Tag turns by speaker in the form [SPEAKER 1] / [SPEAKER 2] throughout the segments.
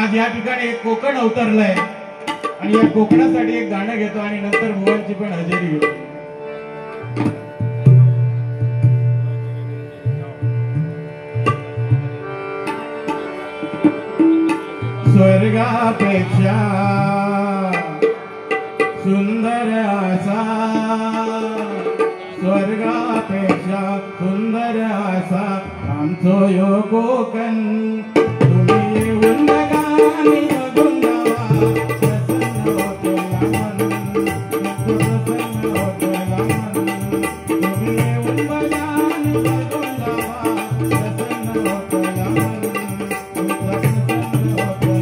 [SPEAKER 1] आज या ठिकाणी एक कोकण अवतरलंय आणि या कोकणासाठी एक गाणं घेतो आणि नंतर बुवांची पण हजेरी घेतो. स्वर्गापेक्षा सुंदर असा, स्वर्गापेक्षा सुंदर असा आमचो यो कोकण. तुम्ही येऊन बघा आणि बघून जावा, प्रसन्न होतो मन, प्रसन्न होतो मन. तुम्ही येऊन बघा आणि बघून जावा, प्रसन्न होतो मन, प्रसन्न होतो मन.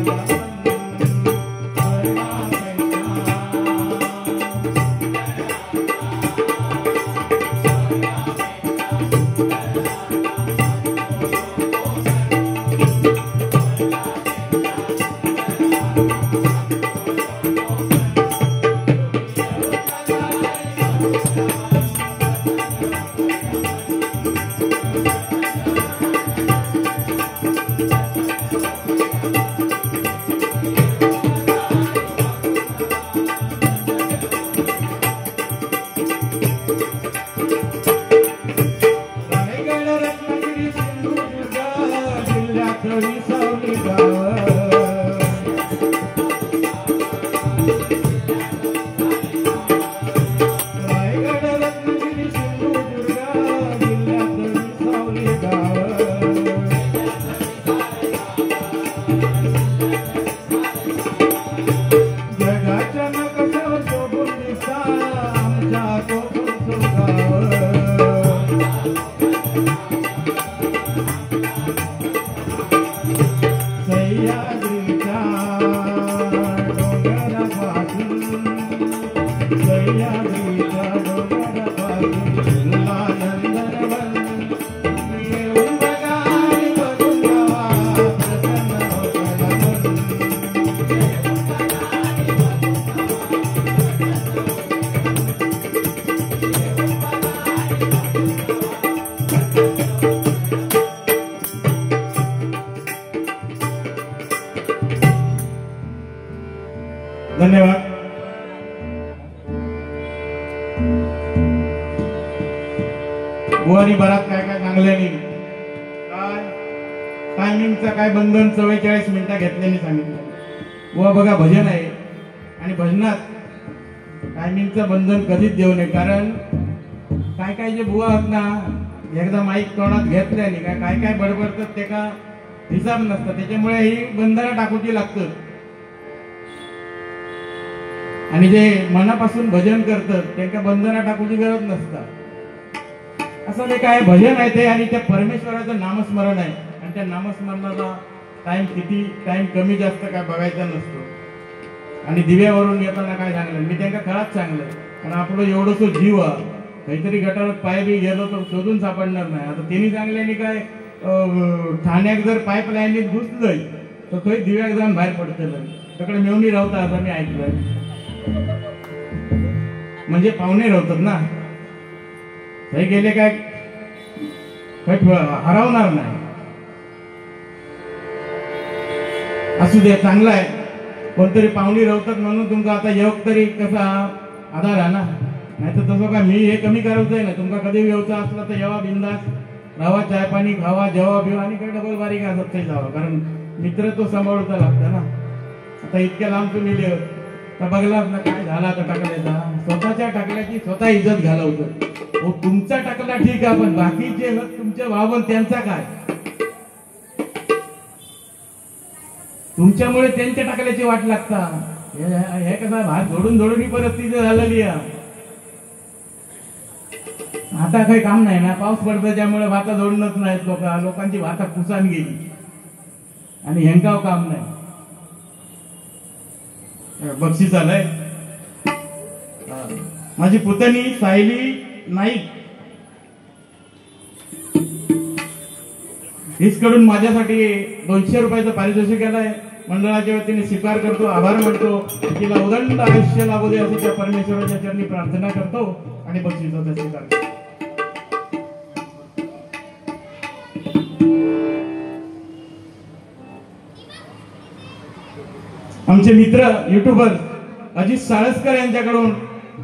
[SPEAKER 1] धन्यवाद. बुवानी बरात काय काय चांगल्यानी काय टायमिंगचं काय बंधन 44 मिनिटं घेतल्याने सांगितलं. बुवा बघा भजन आहे आणि भजनात टायमिंगचं बंधन कधीच देऊ नये. कारण काय काय जे बुवा आहेत ना एकदा माईक तोंडात घेतल्याने काय काय काय बडबडतात ते का हिसाब नसतं. त्याच्यामुळे ही बंधनं टाकूची लागतं. आणि जे मनापासून भजन करतात त्यांना बंधना टाकूची गरज नसतात. असं ते काय भजन आहे ते आणि त्या परमेश्वराचं नामस्मरण आहे आणि त्या नामस्मरणाचा टाइम कमी जास्त काय बघायचा नसतो. आणि दिव्यावरून येताना काय सांगलं मी त्यांना खराच सांगलं कारण आपलं एवढंसं जीव काहीतरी गटारात पाय बी गेलो तर शोधून सापडणार नाही. आता त्यांनी सांगल्याने काय ठाण्यात जर पाईपलाईनीत घुसलंय तर काही दिव्याक जाऊन बाहेर पडतं तिकडे मेवणी राहता असं मी ऐकलंय. म्हणजे पाहुणे राहतात ना हे गेले काय हरवणार नाही. असू दे चांगलं आहे कोणतरी पाहुणी राहतात म्हणून तुमचा आता योग तरी कसा आधार आहे ना. नाही तर तसं का मी हे कमी करायचंय ना. तुमचा कधी व्यवसाय असला तर यावा बिंदास राहावा चाय पाणी खावा जेवा बिवा आणि काही डबल बारीक असत काही जावं. कारण मित्र तो सांभाळता लागतं ना. आता इतक्या लांब तुम्ही तर बघलाच ना काय झाला आता टाकल्याचा. स्वतःच्या टाकल्याची स्वतः इज्जत घालवतो. तुमचा टाकला ठीक आहे पण बाकीचे तुमच्या वावन त्यांचा काय. तुमच्यामुळे त्यांच्या टाकल्याची वाट लागता. हे कसा भात जोडून जोडून ही परिस्थिती झालेली आहे. आता काही काम नाही ना पाऊस पडतो त्यामुळे भाता जोडणच नाहीत लोकांची भाता कुसान गेली आणि हेंकाव काम नाही. बक्षीस आलंय. माझी पुतणी सायली नाईक हिचकडून माझ्यासाठी 200 रुपयाचं पारितोषिक आलंय. मंडळाच्या वतीने स्वीकार करतो आभार मानतो. तिला उदंड आयुष्य लाभू दे अशी त्या परमेश्वराच्या चरणी प्रार्थना करतो आणि बक्षिसाचा स्वीकार करतो. आमचे मित्र युट्यूबर अजित साळसकर यांच्याकडून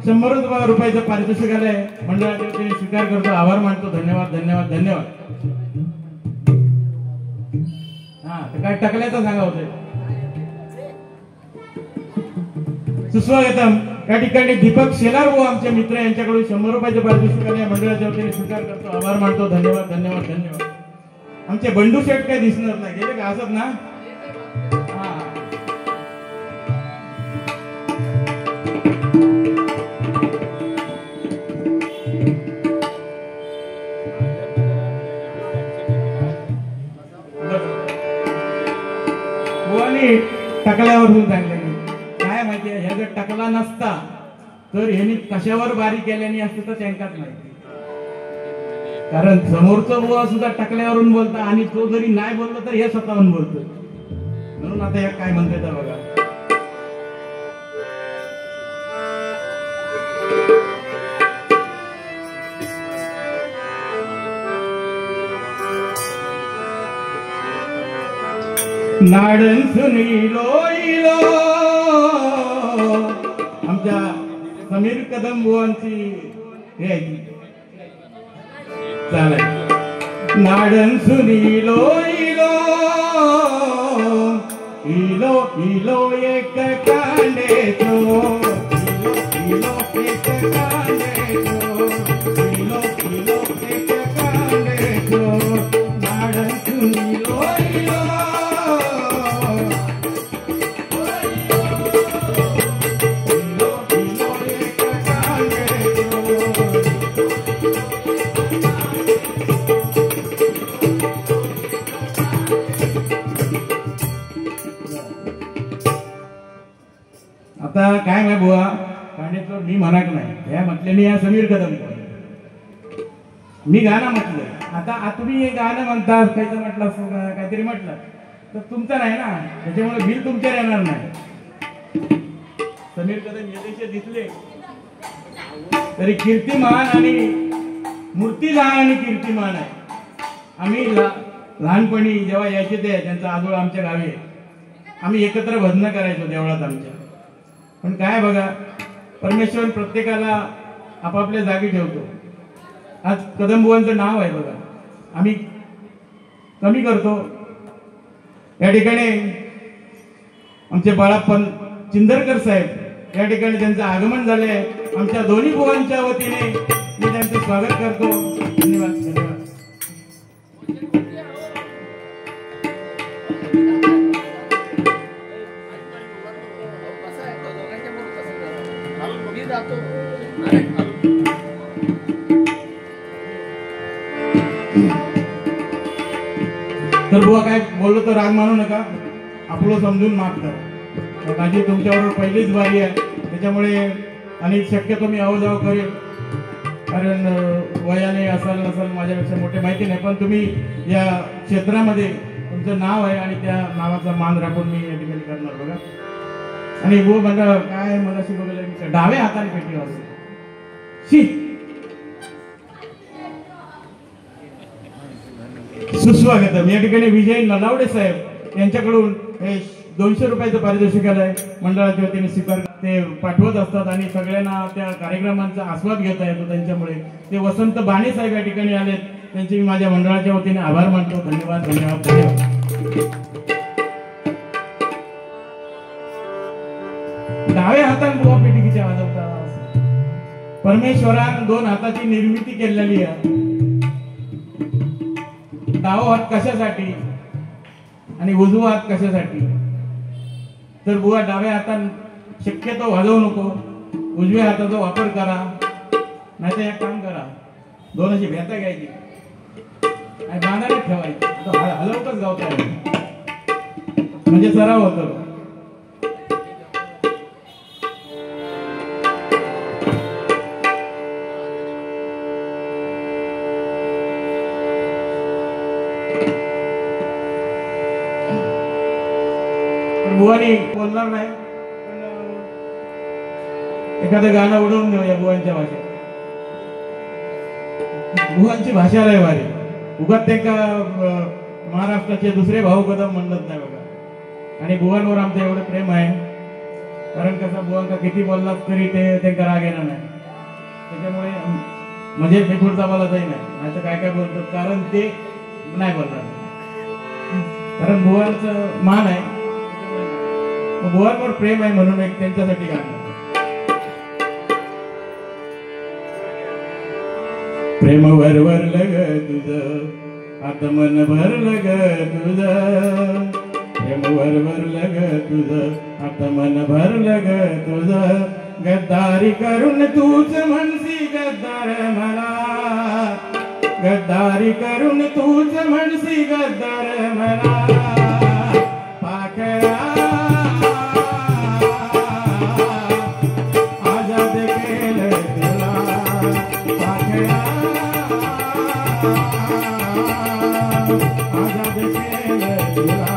[SPEAKER 1] 100 रुपयाचं पारितोषिक आलंय. मंडळाच्या वतीने स्वीकार करतो, आभार मानतो. धन्यवाद धन्यवाद धन्यवाद. हा तर काय टाकल्याचं सांगा होते. सुस्वागतम. या ठिकाणी दीपक शेलार भाऊ आमचे मित्र यांच्याकडून 100 रुपयाचे पारितोषिक आले. मंडळाच्या वतीने स्वीकार करतो, आभार मानतो. धन्यवाद धन्यवाद धन्यवाद. आमचे बंडू शेठ काही दिसणार नाही, गेले का असत ना. टकल्यावरून सांगले काय माहितीये, ह्या जर टकला नसता तर ह्यांनी कशावर बारी केल्याने असतं तर त्यांकाच माहिती. कारण समोरचं बुवा सुद्धा टकल्यावरून बोलता आणि तो जरी नाही बोलला तर हे स्वतःहून बोलतो. म्हणून आता या काय म्हणते तर बघा. नाडन सुनीलो इलो. आमच्या समीर कदम बुवांची हे आहे चालेल. नाडन सुनीलो इलो इलो इलो एक कांडेचो इलो एक कांडेचो इलो इलो एक कांडेचो. नाडन सुनीलो इलो आता काय नाही बुवा कांडेचोर मी म्हणत नाही, या म्हटलेली या समीर कदम. मी गाणं म्हटलं. आता तुम्ही हे गाणं म्हणता काहीतरी म्हटलं असं काहीतरी म्हटलं तर तुमचं नाही ना, त्याच्यामुळे बिल तुमच्यावर येणार नाही. समीर कदम यदेश दिसले तरी कीर्तिमान आणि मूर्ती लहान आणि कीर्तिमान आहे. आम्ही लहानपणी जेव्हा यायचे ते त्यांचा आजोळ आमच्या गावी आम्ही एकत्र भजनं करायचो देवळात आमच्या. पण काय बघा, परमेश्वर प्रत्येकाला आपापल्या जागी ठेवतो. आज कदमबुवांचं नाव आहे बघा, आम्ही कमी करतो. या ठिकाणी आमचे बाळाप्पन चिंदरकर साहेब या ठिकाणी त्यांचं आगमन झाले. आमच्या दोन्ही बुवांच्या वतीने मी त्यांचं स्वागत करतो. धन्यवाद धन्यवाद. तर बुवा काय बोललो तर राग मानू नका, आपलं समजून माफ करा. माझी तुमच्याबरोबर पहिलीच बारी आहे, त्याच्यामुळे आणि शक्यतो मी अवजाव करेल. कारण वयाने असाल नसाल माझ्यापेक्षा मोठे माहिती नाही, पण तुम्ही या क्षेत्रामध्ये तुमचं नाव आहे आणि त्या नावाचा मान राखून मी या ठिकाणी करणार बघा. आणि बुवा म्हणा काय मला शिकवलेलं, डाव्या हाताने पेटी वाजते. सुस्वागतम. या ठिकाणी विजय नलावडे साहेब यांच्याकडून 200 रुपयाचं पारितोषिक आलंय. मंडळाच्या वतीने स्वीकार ते पाठवत असतात आणि सगळ्यांना त्या कार्यक्रमांचा आस्वाद घेता येतो त्यांच्यामुळे. ते वसंत बाणे साहेब या ठिकाणी आलेत, त्यांचे मी माझ्या मंडळाच्या वतीने आभार मानतो. धन्यवाद धन्यवाद धन्यवाद. डाव्या हाताने बुवा पेटिकीच्या वाजवता. परमेश्वरान 2 हाताची निर्मिती केलेली आहे. डावा हात कशासाठी आणि उजवा हात कशासाठी. तर बुवा डाव्या हाताने शक्यतो वाजवू नको, उजव्या हाताचा वापर करा. नाही तर एक काम करा, 2 अशी भेता घ्यायची आणि बांधाने ठेवायची, हलवतच गावता येईल म्हणजे सराव होतो. बुवानी बोलणार नाही, एखादं गाणं उडवून देऊया बुवांच्या भाषेत. बुवांची भाषा लय भारी. उगाच ते का महाराष्ट्राचे दुसरे भाऊ कदम म्हणत नाही बघा. आणि बुवांवर आमचं एवढं प्रेम आहे, कारण कसं बुवांका किती बोललात तरी ते राग येणार नाही. त्याच्यामुळे म्हणजे मी पुढचा बोलायचंही नाही, काय काय बोलतो कारण ते नाही बोलणार, कारण बुवांचं मान आहे, बुवांवर प्रेम आहे म्हणून एक त्यांच्यासाठी गाणं. प्रेम वरवरलं ग तुझं आता मन भरलं ग तुझं, प्रेम वरवरलं ग तुझं आता मन भरलं ग तुझं, गद्दारी करून तूच म्हणसी गद्दार मला, गद्दारी करून तूच म्हणसी गद्दार मला, पाकळा आजाद केलं तुला, पाकळा आजाद केलं तुला,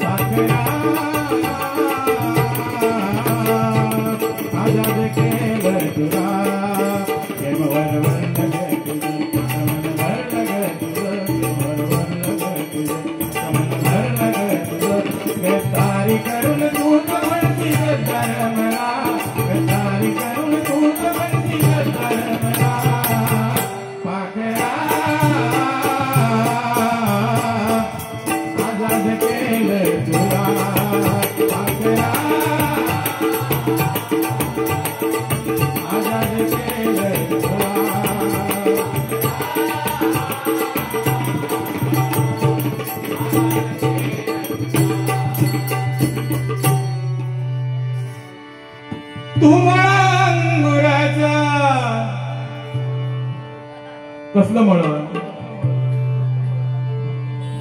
[SPEAKER 1] पाकळा आजाद केलं तुला, प्रेम वरवरलं ग तुझं मन भरलं ग तुझं, प्रेम वरवरलं ग तुझं मन भरलं ग तुझं, गद्दारी करून तूच म्हणती गद्दार मला, गद्दारी करून तूच म्हणती गद्दार मला, पाकळा आजाद केलं तुला, पाकळा आजाद केलं तुला. तू अंगुराचा कसलं मळ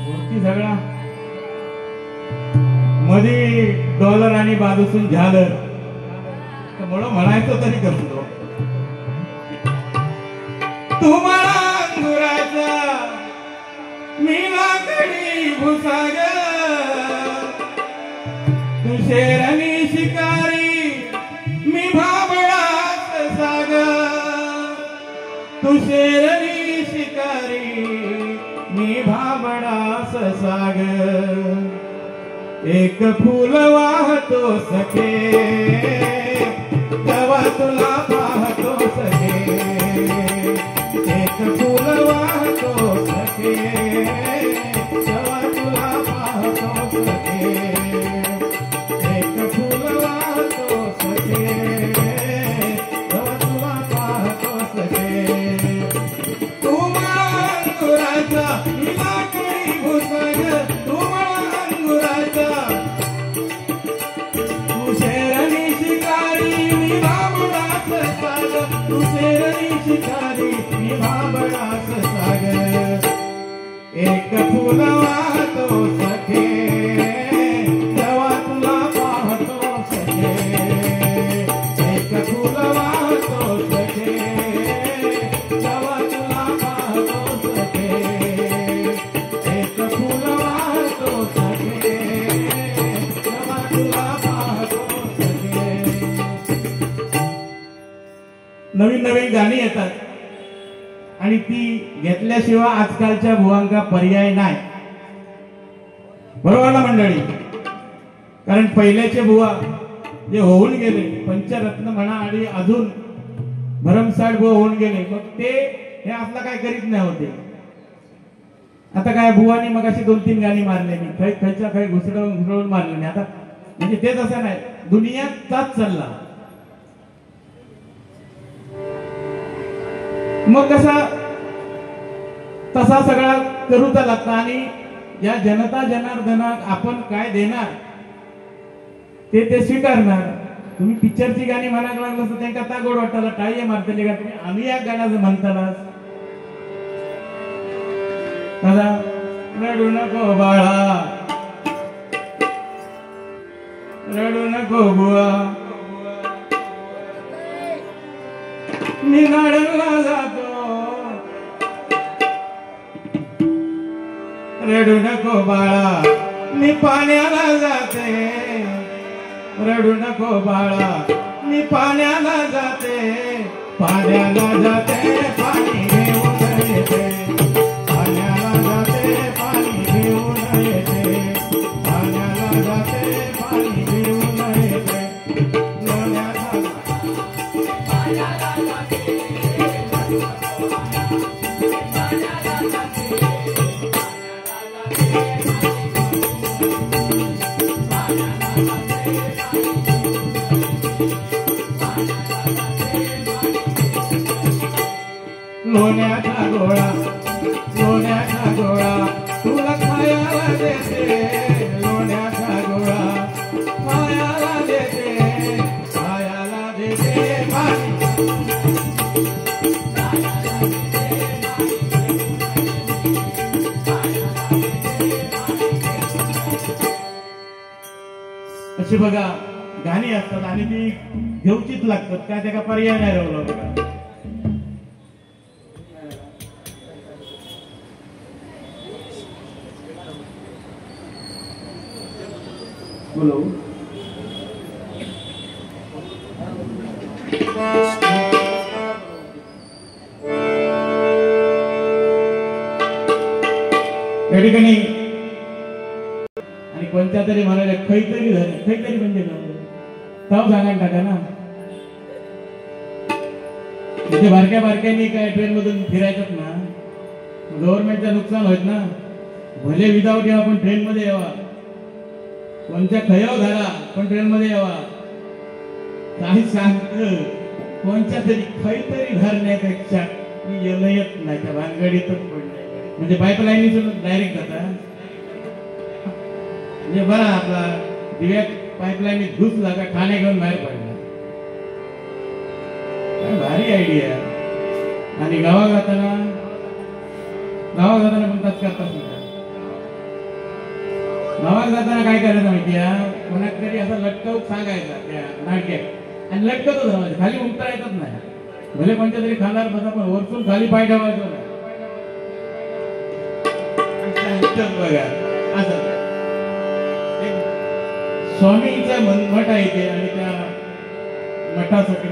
[SPEAKER 1] वरती सगळा मध्ये डॉलर आणि बाजूसून झालर, मळ म्हणायचं तरी कसलो. तू अंगुराचा मी लाकडी भुसाग, तू शेरणी शिकारी मी भाबडाच साग, तू शेरणी शिकारी मी भाबडाच साग, एक फूल वाहतो सखे तेव्हा तुला पाहतो सखे, एक फूल वाहतो सखे तेव्हा तुला पाहतो सखे, एक फूल वाहतो सखे तेव्हा तुला पाहतो सखे. तू अंगुराचा मी लाकडी भुसाग, तू अंगुराचा तू शेरणी शिकारी मी भाबडाच साग, तू शेरणी शिकारी मी भाबडाच साग, एक फूल वाहतो सखे तेव्हा तुला पाहतो सखे, एक फूल वाहतो सखे तेव्हा तुला पाहतो सखे, एक फूल वाहतो सखे तेव्हा तुला पाहतो सखे. नवीन नवीन गाणी येतात आणि ती घेतल्याशिवाय आजकालच्या बुवांका पर्याय नाही, बरोबर ना मंडळी. कारण पहिल्याचे बुवा जे होऊन गेले पंचरत्न म्हणा आणि अजून भरमसाठ बुवा होऊन गेले, मग ते हे आपला काय करीत नाही होते. आता काय बुवानी मग अशी 2-3 गाणी मारले मी खायच्या काही घुसळून मारले नाही. आता म्हणजे तेच असं नाही, दुनियाचाच चालला. मग कसा तसा सगळा करूचा लागता आणि या जनता जनार्दनाक आपण काय देणार ते स्वीकारणार. तुम्ही पिक्चरची गाणी म्हणायला लागलं तर त्यांना का गोड वाटायला टाळी मारतली का तुम्ही आम्ही या गाण्याचं म्हणताना रडू नको बाळा रडू नको बुवा मी नाडला जातो रडू नको बाळा मी पाण्याला जाते रडू नको बाळा मी पाण्याला जाते पाण्याला जाते पाणी घेऊन येते पाण्याला जाते पाणी घेऊन येते पाण्याला अशी बघा गाणी असतात आणि ती घेऊचीच लागतात काय त्याला पर्याय नाही राहिला बघा. बोलो त्या ठिकाणी आणि कोणत्या तरी म्हणाले खैतरी झाले खैतरी म्हणजे ताव सांगायला टाका ना म्हणजे बारक्या बारक्यांनी काय ट्रेन मधून फिरायचं ना गव्हर्नमेंटचं नुकसान होत ना भले विदाऊट यावा पण ट्रेन मध्ये यावा कोणत्या खयाव झाला पण ट्रेन मध्ये यावा काही सांगत कोणत्या तरी खैतरी धरण्यापेक्षा मी येत नाही त्या भानगडीतच पडले म्हणजे पाईपलाईन डायरेक्ट जाता म्हणजे बरा आपला दिव्या पाईपलाईन घुसला का ठाणे घेऊन बाहेर पडला भारी आयडिया. आणि गावात जाताना पण तच करतात गावात जाताना काय करायचं माहिती कोणाक तरी असं लटकवून सांगायचा त्या नाटक्यात आणि लटकतच राहायचं खाली उमटा येतच नाही भले कोणत्या तरी खाणार बसा पण वरतून खाली पाय ठेवायचं नाही बघा असं स्वामींचा मठ आहे ते आणि त्या मठासाठी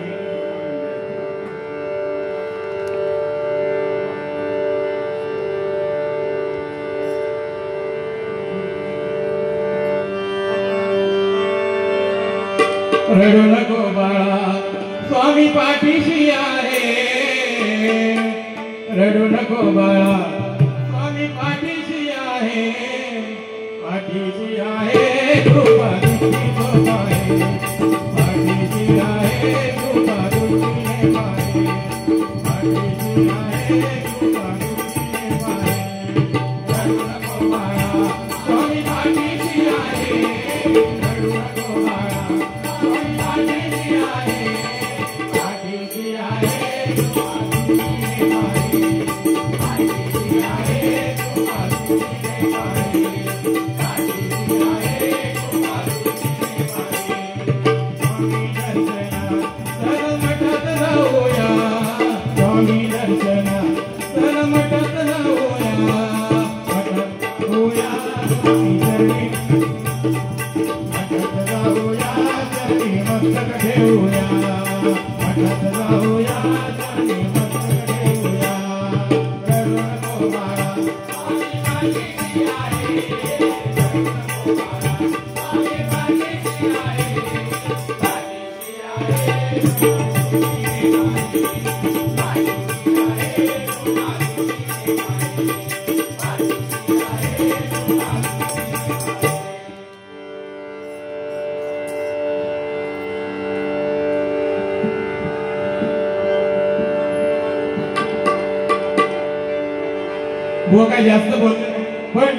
[SPEAKER 1] रडू नको बाळा स्वामी पाठीशी आहे रडू नको बाळा स्वामी पाठीशी आहे पाठीशी आहे कृपा दुःखी पाहे पाठीशी आहे कृपा दुःखी पाहे पाठीशी आहे कृपा दुःखी पाहे रडू नको बाळा स्वामी पाठीशी आहे रडू नको बाळा स्वामी पाठीशी आहे पाठीशी आहे कृपा दुःखी पाहे पाठीशी आहे कृपा दुःखी पाहे बुवा काय जास्त बोलते पण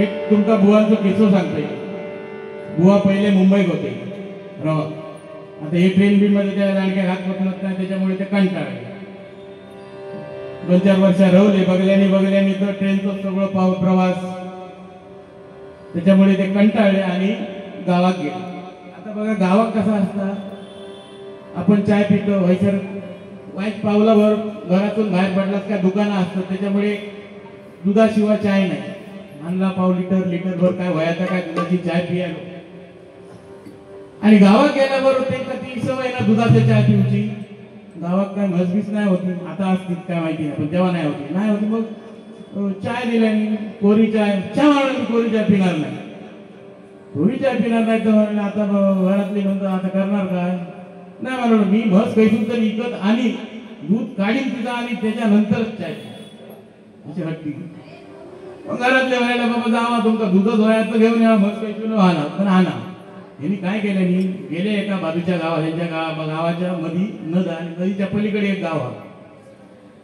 [SPEAKER 1] एक तुमचा बुवांचा किस्सा सांगतोय. बुवा पहिले मुंबईत होते रवा आता हे ट्रेन बिन मध्ये त्या जाणक्या घात पटत नाही त्याच्यामुळे ते कंटाळले 2-4 वर्ष रवले बघल्यानी तर ट्रेनचं सगळं प्रवास त्याच्यामुळे ते कंटाळले आणि गावात गेले. आता बघा गावात कसा असता आपण चाय पितो व्हायचं वाईट पावलाभर घरातून बाहेर पडलास का दुकानं असतात त्याच्यामुळे दुधाशिवाय चाय नाही आणला पाव लिटरभर काय वयाचा काय दुधाची चाय पियालो आणि गावात गेल्याबरोबर ते कधी सवय ना दुधाची चाय पिऊची गावात काय मजबीस नाही होती आता असतील काय माहिती नाही पण तेव्हा नाही होती मग चाय दिल्याने कोरी चाय म्हणून कोरी चाय पिणार नाही कोरी चाय पिणार नाही तर म्हणलं आता घरातली म्हणतो आता करणार काय नाही म्हणून मी म्हस कैसून तर विकत आणि दूध काढीन तिचा आणि त्याच्यानंतरच चाय अशी हट्टी मग घरातल्या व्हायला बाबा जावा तुमचा दूधच व्हायचं घेऊन या म्हस कैसून आणा पण आणा यांनी काय केलं गेले एका बाजूच्या गावात यांच्या गावाच्या मध्ये नद आणि नदीच्या पलीकडे एक गाव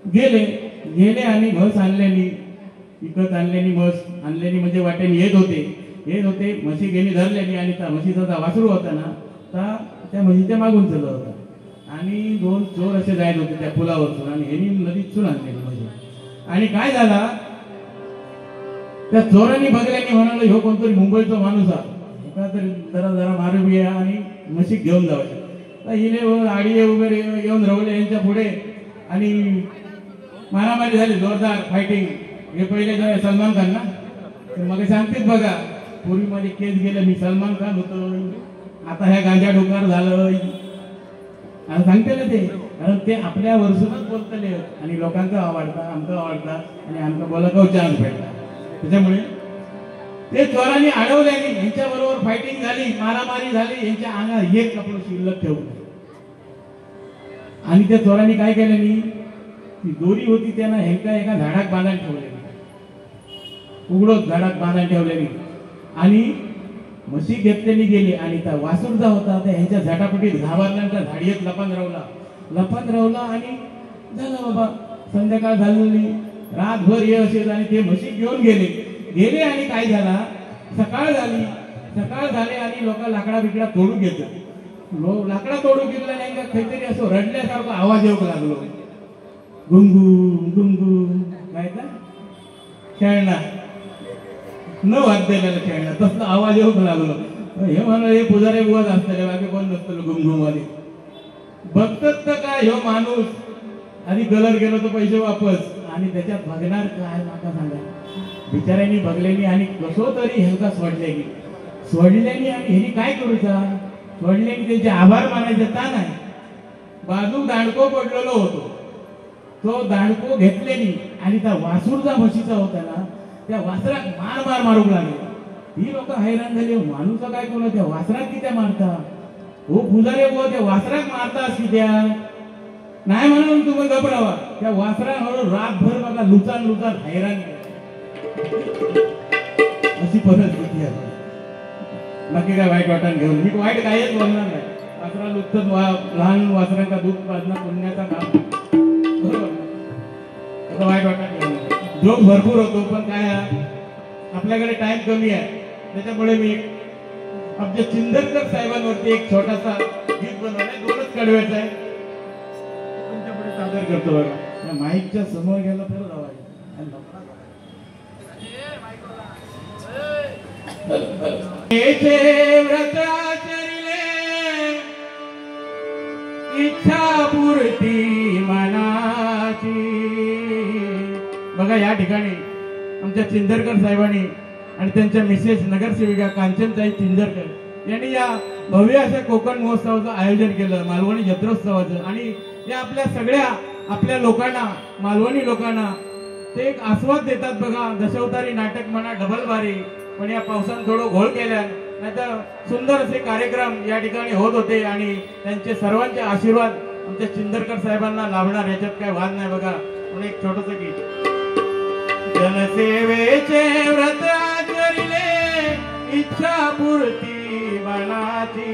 [SPEAKER 1] गेले आणि म्हस आणलेली विकत आणलेली म्हस आणलेली म्हणजे वाटेने येत होते म्हशी गेली धरलेली आणि त्या म्हशीचा जो वासरू होता ना त्या म्हशीच्या मागून चालत होता आणि 2 चोर असे जायत होते त्या पुलावरतून आणि ह्यांनी नदीत चून आणलेली म्हशी आणि काय झाला त्या चोरांनी बघल्यानी म्हणाले ह्यो कोणतरी मुंबईचा माणूस आहे का तरी जरा जरा मारू बिया आणि म्हशी घेऊन जावं. हिने आडी वगैरे येऊन राहले यांच्या पुढे आणि मारामारी झाली, जोरदार फायटिंग. हे पहिले जरा सलमान खान ना मग सांगतेच बघा, पूर्वी मध्ये केस गेलं मी सलमान खान होतो, आता ह्या गांजा डोकार झालं सांगते ना ते, कारण ते आपल्या वर्षूनच बोलतले आणि लोकांना आवडतात, आमचं आवडतात आणि आमचं बोलायला चान्स भेटला. त्याच्यामुळे ते चोरांनी अडवल्याने यांच्या बरोबर फायटिंग झाली, मारामारी झाली, यांच्या अंगात एक कपडं शिल्लक ठेवलं. आणि त्या चोरांनी काय केल्यानी, ती दोरी होती त्यांना एका झाडात बांधायला ठेवलेली, उघडच झाडात बांधायला ठेवलेली आणि म्हशी घेतलेली गेली. आणि त्या वासुरचा होता त्या यांच्या झटापटीत घाबरल्यानंतर झाडीत लपन रावला आणि झालं बाबा. संध्याकाळ झालेली, रातभर ये असेल आणि ते म्हशी घेऊन गेले आणि काय झाला, सकाळ झाली आणि लोक लाकडा बिकडा तोडून घेतलं. लाकडा तोडून घेतला नाही का, काहीतरी असं रडल्यासारखा आवाज येऊ लागलो, गुंगू गुंगू काय का खेळणा न वाजलेला खेळणा, तसला आवाज येऊ लागलो. हे म्हणलं हे पुजारी बुवाच असतले, बाकी कोण नसतं गुंगू मध्ये. बघतात तर काय ह्यो माणूस आधी कलर गेलो तर पैसे वापस आणि त्याच्यात बघणार काय नका सांगा. बिचाऱ्यांनी बघलेली आणि कसो तरी ह्यांका सोडल्यानी आणि ह्यांनी काय करूचा, सोडल्यानी त्यांचे आभार मानायचे ता नाही. बाजू दांडको पडलेलो होतो, तो दांडको घेतलेली आणि त्या वासूरचा म्हशीचा होता ना, त्या वासरात मार मारू लागले. ही लोक हैराण झाली, माणूस काय करू, त्या वासरात कित्या मारता हो पुजारी बुवा, त्या वासरात मारतास की त्या नाही म्हणून तुम्ही घबरावा. त्या वासरावर रातभर बघा लुचान हैराण अशी परिस्थिती आहे. नक्की काय वाईट वाटण घेऊन मी वाईट काहीच बोलणार नाही. वासरा लुटत लहान वासरांचा दूध पाजणं पुण्याचा काम बरोबर, वाईट वाटण घेऊन जोक भरपूर होतो, पण काय आपल्याकडे टाइम कमी आहे. त्याच्यामुळे मी आमच्या चिंदरकर साहेबांवरती एक छोटासा गीत बनवलाय, 2च कडव्याचा आहे, तुमच्या पुढे सादर करतो. बघा माईकच्या समोर गेला तर इच्छा पूर्ती मनाची. बघा या ठिकाणी आमच्या चिंदरकर साहेबांनी आणि त्यांच्या मिसेस नगरसेविका कांचनताई चिंदरकर यांनी या भव्य अशा कोकण महोत्सवाचं आयोजन केलं, मालवणी जत्रोत्सवाचं. आणि या आपल्या सगळ्या आपल्या लोकांना, मालवणी लोकांना ते एक आस्वाद देतात. बघा दशावतारी नाटक म्हणा, डबल बारी, पण या पावसानं थोडं घोळ केल्या, नाहीतर सुंदर असे कार्यक्रम या ठिकाणी होत होते. आणि त्यांचे सर्वांचे आशीर्वाद आमच्या चिंदरकर साहेबांना लाभणार, याच्यात काय वाद नाही. बघा म्हणून एक छोटस गीत. जनसेवेचे व्रत आचरिले, इच्छा पूर्ती मनाची.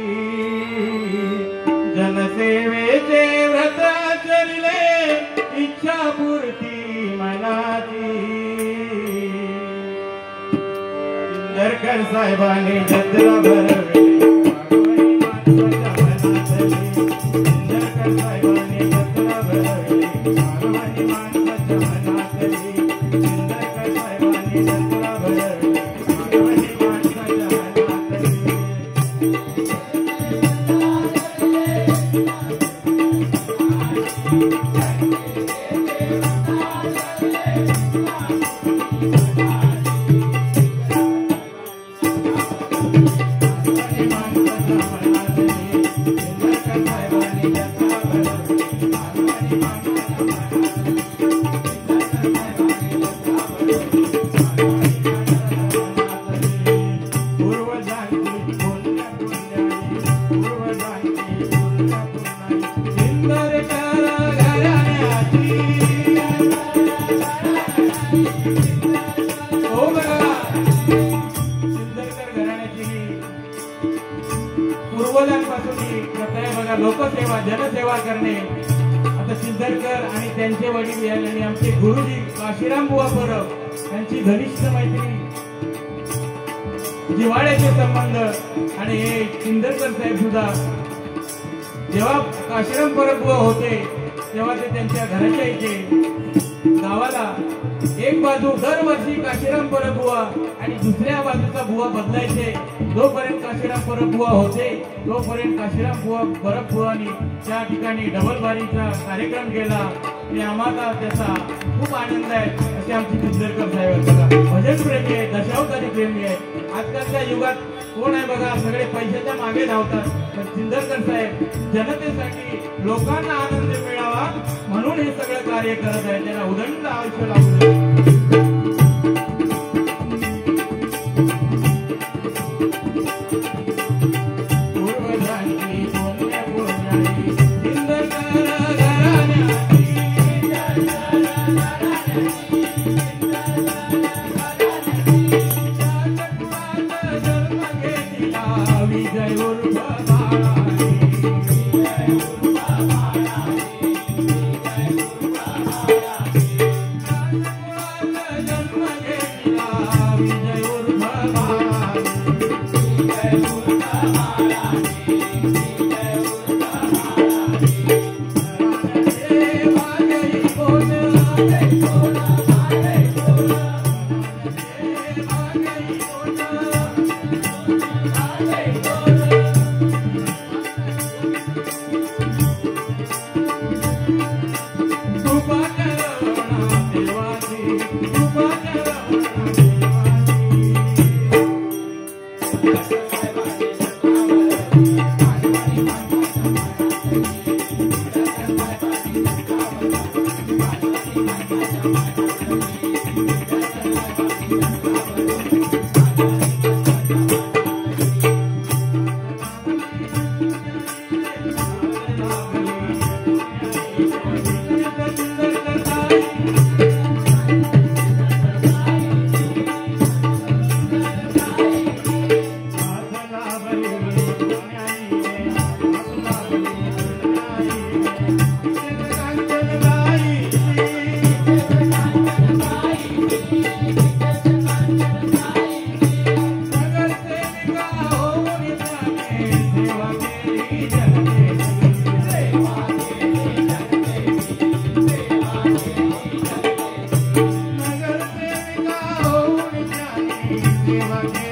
[SPEAKER 1] जनसेवेचे व्रत आचरिले, इच्छा पूर्ती मनाची. चिंदरकर साहेबांनी जत्रा भरवली, चिंदरकर साहेबांनी जत्रा भरवली, मालवणी माणसाच्या मनातली. चिंदरकर साहेबांनी जत्रा भरवली, मालवणी माणसाच्या मनातली. लोकसेवा जनसेवा करणे. आता सिद्धरकर आणि त्यांचे वडील आणि आमचे गुरुजी काशीराम बुवा परब यांची घनिष्ठ मैत्री, जिव्हाळ्याचे संबंध. आणि हे सिद्धरकर साहेब सुद्धा जेव्हा काशीराम परब बुवा होते तेव्हा ते त्यांच्या घराच्या इथे गावाला एक बाजू दरवर्षी काशीराम परब बुवा आणि दुसऱ्या बाजूचा बुवा बदलायचे. जोपर्यंत काशीराम परब बुवा होते तोपर्यंत काशीराम बुवा परब बुवानी त्या ठिकाणी डबल बारीचा कार्यक्रम केला आणि आम्हाला त्याचा खूप आनंद आहे. असे आमचे चिंदरकर साहेब बघा, भजन प्रेमी आहे, दशावतारी प्रेमी आहे. आजकालच्या युगात कोण आहे बघा, सगळे पैशाच्या मागे धावतात, पण चिंदरकर साहेब जनतेसाठी लोकांना आनंद मिळावा म्हणून हे सगळं कार्य करत आहे. त्यांना उदंड आयुष्य लावलं.
[SPEAKER 2] Namaste.